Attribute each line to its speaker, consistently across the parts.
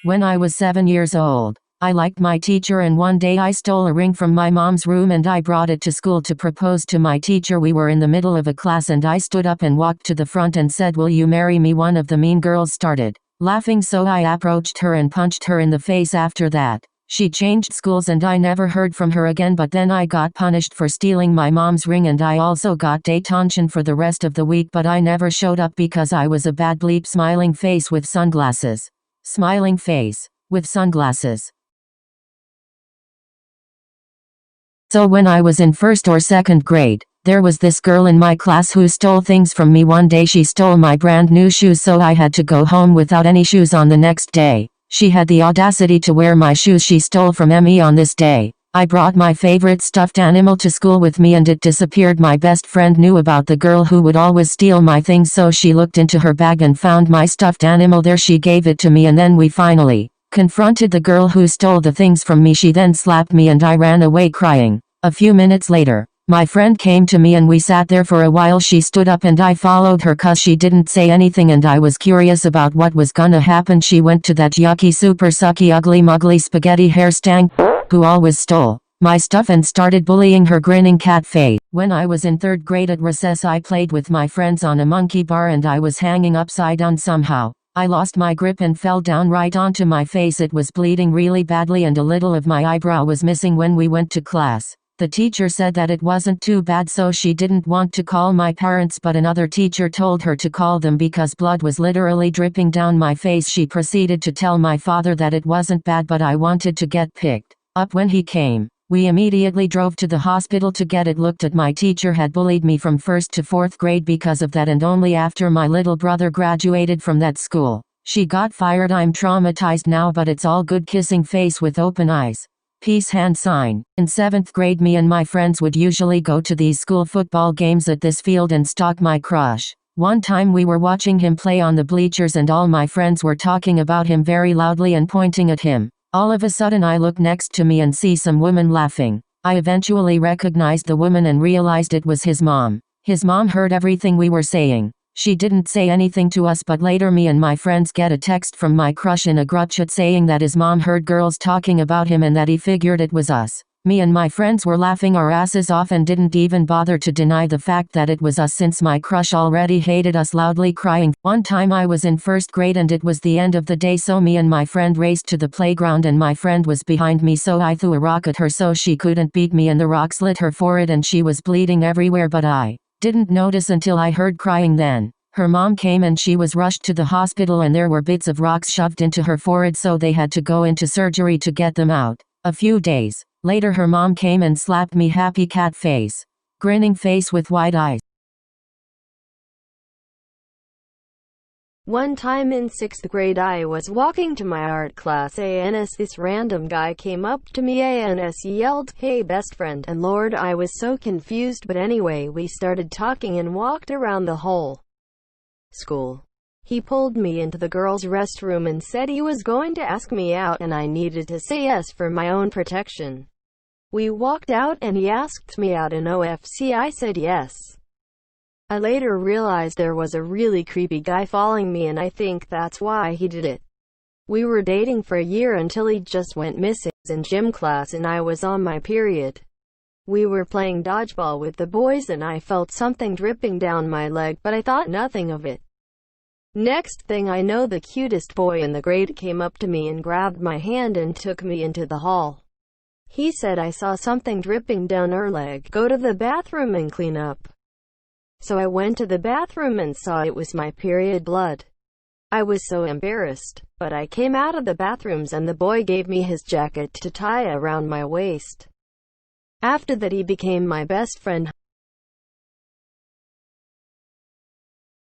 Speaker 1: When I was 7 years old, I liked my teacher and one day I stole a ring from my mom's room and I brought it to school to propose to my teacher. We were in the middle of a class and I stood up and walked to the front and said, "Will you marry me?" One of the mean girls started laughing, so I approached her and punched her in the face. After that, she changed schools and I never heard from her again, but then I got punished for stealing my mom's ring and I also got detention for the rest of the week, but I never showed up because I was a bad bleep. Smiling face with sunglasses. Smiling face with sunglasses. So when I was in first or second grade, there was this girl in my class who stole things from me. One day she stole my brand new shoes, so I had to go home without any shoes on the next day. She had the audacity to wear my shoes she stole from me. On this day, I brought my favorite stuffed animal to school with me and it disappeared. My best friend knew about the girl who would always steal my things, so she looked into her bag and found my stuffed animal there. She gave it to me and then we finally confronted the girl who stole the things from me. She then slapped me and I ran away crying. A few minutes later, my friend came to me and we sat there for a while. She stood up and I followed her cause she didn't say anything and I was curious about what was gonna happen. She went to that yucky, super sucky, ugly, muggly spaghetti hair stank who always stole my stuff and started bullying her, grinning cat face. When I was in third grade at recess, I played with my friends on a monkey bar and I was hanging upside down. Somehow, I lost my grip and fell down right onto my face. It was bleeding really badly and a little of my eyebrow was missing. When we went to class, the teacher said that it wasn't too bad, so she didn't want to call my parents, but another teacher told her to call them because blood was literally dripping down my face. She proceeded to tell my father that it wasn't bad, but I wanted to get picked up when he came. We immediately drove to the hospital to get it looked at. My teacher had bullied me from first to fourth grade because of that, and only after my little brother graduated from that school, she got fired. I'm traumatized now, but it's all good. Kissing face with open eyes. Peace hand sign. In 7th grade, me and my friends would usually go to these school football games at this field and stalk my crush. One time we were watching him play on the bleachers and all my friends were talking about him very loudly and pointing at him. All of a sudden I look next to me and see some woman laughing. I eventually recognized the woman and realized it was his mom. His mom heard everything we were saying. She didn't say anything to us, but later me and my friends get a text from my crush in a group chat saying that his mom heard girls talking about him and that he figured it was us. Me and my friends were laughing our asses off and didn't even bother to deny the fact that it was us, since my crush already hated us, loudly crying. One time I was in first grade and it was the end of the day, so me and my friend raced to the playground and my friend was behind me, so I threw a rock at her so she couldn't beat me and the rock slit her forehead and she was bleeding everywhere, but I didn't notice until I heard crying. Then her mom came and she was rushed to the hospital and there were bits of rocks shoved into her forehead, so they had to go into surgery to get them out. A few days later her mom came and slapped me. Happy cat face. Grinning face with wide eyes.
Speaker 2: One time in 6th grade I was walking to my art class and this random guy came up to me and yelled, "Hey best friend," and Lord, I was so confused, but anyway we started talking and walked around the whole school. He pulled me into the girls' restroom and said he was going to ask me out and I needed to say yes for my own protection. We walked out and he asked me out in OFC. I said yes. I later realized there was a really creepy guy following me and I think that's why he did it. We were dating for a year until he just went missing in gym class and I was on my period. We were playing dodgeball with the boys and I felt something dripping down my leg, but I thought nothing of it. Next thing I know, the cutest boy in the grade came up to me and grabbed my hand and took me into the hall. He said, "I saw something dripping down her leg. Go to the bathroom and clean up." So I went to the bathroom and saw it was my period blood. I was so embarrassed, but I came out of the bathrooms and the boy gave me his jacket to tie around my waist. After that he became my best friend.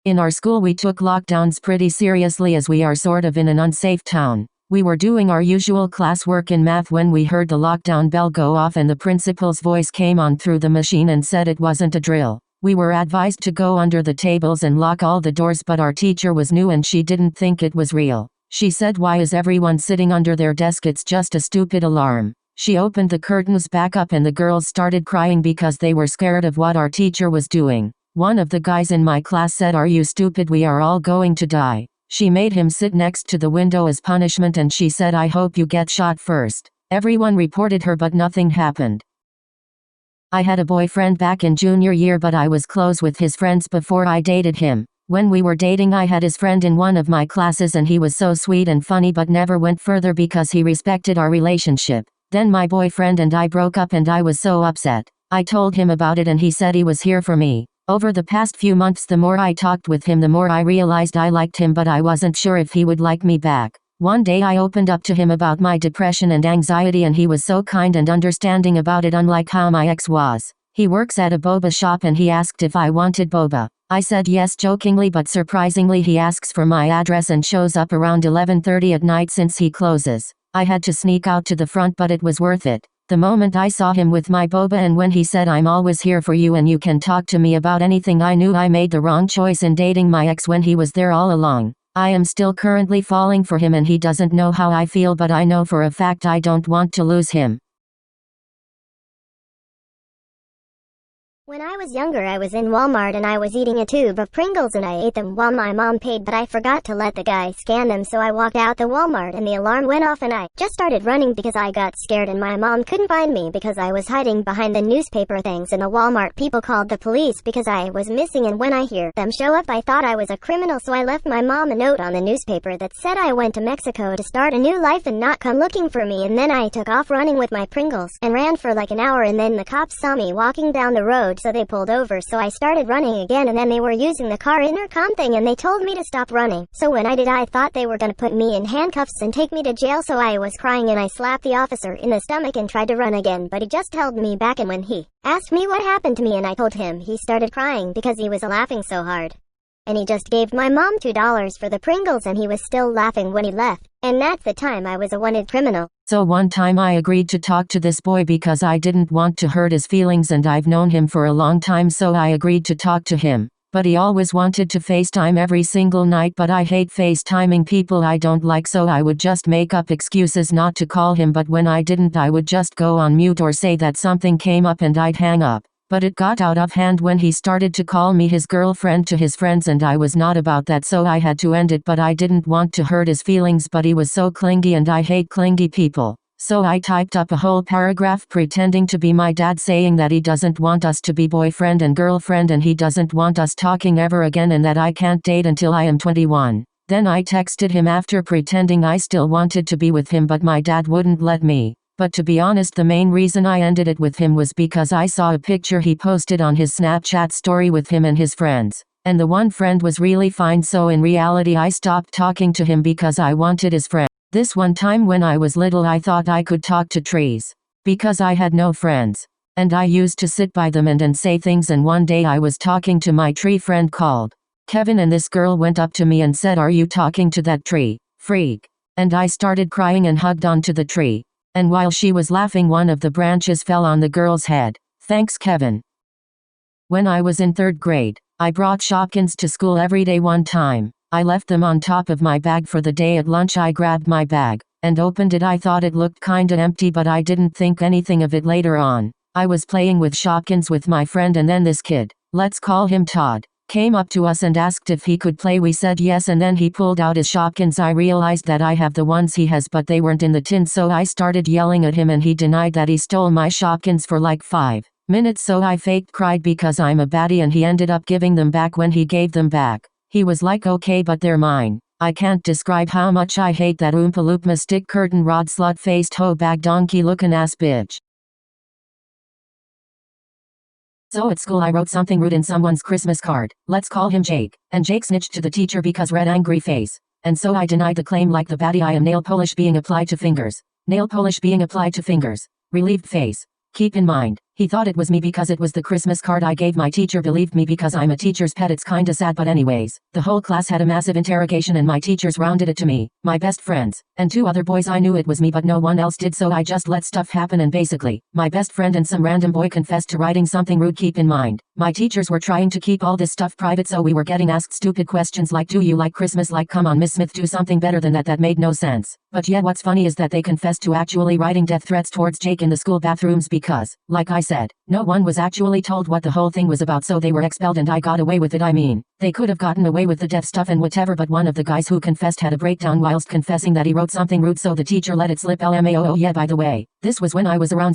Speaker 1: In our school we took lockdowns pretty seriously as we are sort of in an unsafe town. We were doing our usual classwork in math when we heard the lockdown bell go off and the principal's voice came on through the machine and said it wasn't a drill. We were advised to go under the tables and lock all the doors, but our teacher was new and she didn't think it was real. She said, "Why is everyone sitting under their desk? It's just a stupid alarm." She opened the curtains back up and the girls started crying because they were scared of what our teacher was doing. One of the guys in my class said, "Are you stupid? We are all going to die." She made him sit next to the window as punishment and she said, "I hope you get shot first." Everyone reported her but nothing happened. I had a boyfriend back in junior year but I was close with his friends before I dated him. When we were dating I had his friend in one of my classes and he was so sweet and funny but never went further because he respected our relationship. Then my boyfriend and I broke up and I was so upset. I told him about it and he said he was here for me. Over the past few months the more I talked with him the more I realized I liked him but I wasn't sure if he would like me back. One day I opened up to him about my depression and anxiety and he was so kind and understanding about it, unlike how my ex was. He works at a boba shop and he asked if I wanted boba. I said yes jokingly but surprisingly he asks for my address and shows up around 11:30 at night since he closes. I had to sneak out to the front but it was worth it. The moment I saw him with my boba and when he said, "I'm always here for you and you can talk to me about anything," I knew I made the wrong choice in dating my ex when he was there all along. I am still currently falling for him and he doesn't know how I feel but I know for a fact I don't want to lose him.
Speaker 3: When I was younger I was in Walmart and I was eating a tube of Pringles and I ate them while my mom paid but I forgot to let the guy scan them, so I walked out the Walmart and the alarm went off and I just started running because I got scared and my mom couldn't find me because I was hiding behind the newspaper things, and the Walmart people called the police because I was missing, and when I hear them show up I thought I was a criminal, so I left my mom a note on the newspaper that said I went to Mexico to start a new life and not come looking for me, and then I took off running with my Pringles and ran for like an hour and then the cops saw me walking down the road so they pulled over, so I started running again and then they were using the car intercom thing and they told me to stop running. So when I did I thought they were gonna put me in handcuffs and take me to jail, so I was crying and I slapped the officer in the stomach and tried to run again but he just held me back, and when he asked me what happened to me and I told him, he started crying because he was laughing so hard. And he just gave my mom $2 for the Pringles and he was still laughing when he left. And that's the time I was a wanted criminal.
Speaker 1: So one time I agreed to talk to this boy because I didn't want to hurt his feelings and I've known him for a long time, so I agreed to talk to him. But he always wanted to FaceTime every single night, but I hate FaceTiming people I don't like, so I would just make up excuses not to call him, but when I didn't I would just go on mute or say that something came up and I'd hang up. But it got out of hand when he started to call me his girlfriend to his friends and I was not about that, so I had to end it, but I didn't want to hurt his feelings, but he was so clingy and I hate clingy people. So I typed up a whole paragraph pretending to be my dad saying that he doesn't want us to be boyfriend and girlfriend and he doesn't want us talking ever again and that I can't date until I am 21. Then I texted him after pretending I still wanted to be with him but my dad wouldn't let me. But to be honest, the main reason I ended it with him was because I saw a picture he posted on his Snapchat story with him and his friends. And the one friend was really fine, so in reality I stopped talking to him because I wanted his friend. This one time when I was little I thought I could talk to trees. Because I had no friends. And I used to sit by them and say things, and one day I was talking to my tree friend called Kevin and this girl went up to me and said, "Are you talking to that tree, freak?" And I started crying and hugged onto the tree. And while she was laughing one of the branches fell on the girl's head. Thanks Kevin. When I was in 3rd grade, I brought Shopkins to school every day. One time, I left them on top of my bag for the day. At lunch I grabbed my bag and opened it. I thought it looked kinda empty but I didn't think anything of it later on. I was playing with Shopkins with my friend and then this kid, let's call him Todd, came up to us and asked if he could play. We said yes and then he pulled out his Shopkins. I realized that I have the ones he has but they weren't in the tin, so I started yelling at him and he denied that he stole my Shopkins for like 5 minutes, so I faked cried because I'm a baddie and he ended up giving them back. When he gave them back, he was like, "Okay, but they're mine." I can't describe how much I hate that Oompa Loompa stick curtain rod slut-faced hoe bag donkey looking ass bitch. So at school I wrote something rude in someone's Christmas card. Let's call him Jake. And Jake snitched to the teacher because red angry face. And so I denied the claim like the baddie I am. Nail polish being applied to fingers. Nail polish being applied to fingers. Relieved face. Keep in mind, he thought it was me because it was the Christmas card I gave. My teacher believed me because I'm a teacher's pet. It's kinda sad, but anyways, the whole class had a massive interrogation and my teachers rounded it to me, my best friends, and 2 other boys. I knew it was me but no one else did, so I just let stuff happen and basically, my best friend and some random boy confessed to writing something rude. Keep in mind, my teachers were trying to keep all this stuff private, so we were getting asked stupid questions like, "Do you like Christmas?" Like, come on Miss Smith, do something better than that. That made no sense. But yeah, what's funny is that they confessed to actually writing death threats towards Jake in the school bathrooms because, like I said, said. No one was actually told what the whole thing was about, so they were expelled and I got away with it. I mean, they could have gotten away with the deaf stuff and whatever, but one of the guys who confessed had a breakdown whilst confessing that he wrote something rude, so the teacher let it slip. LMAO. Oh yeah, by the way, this was when I was around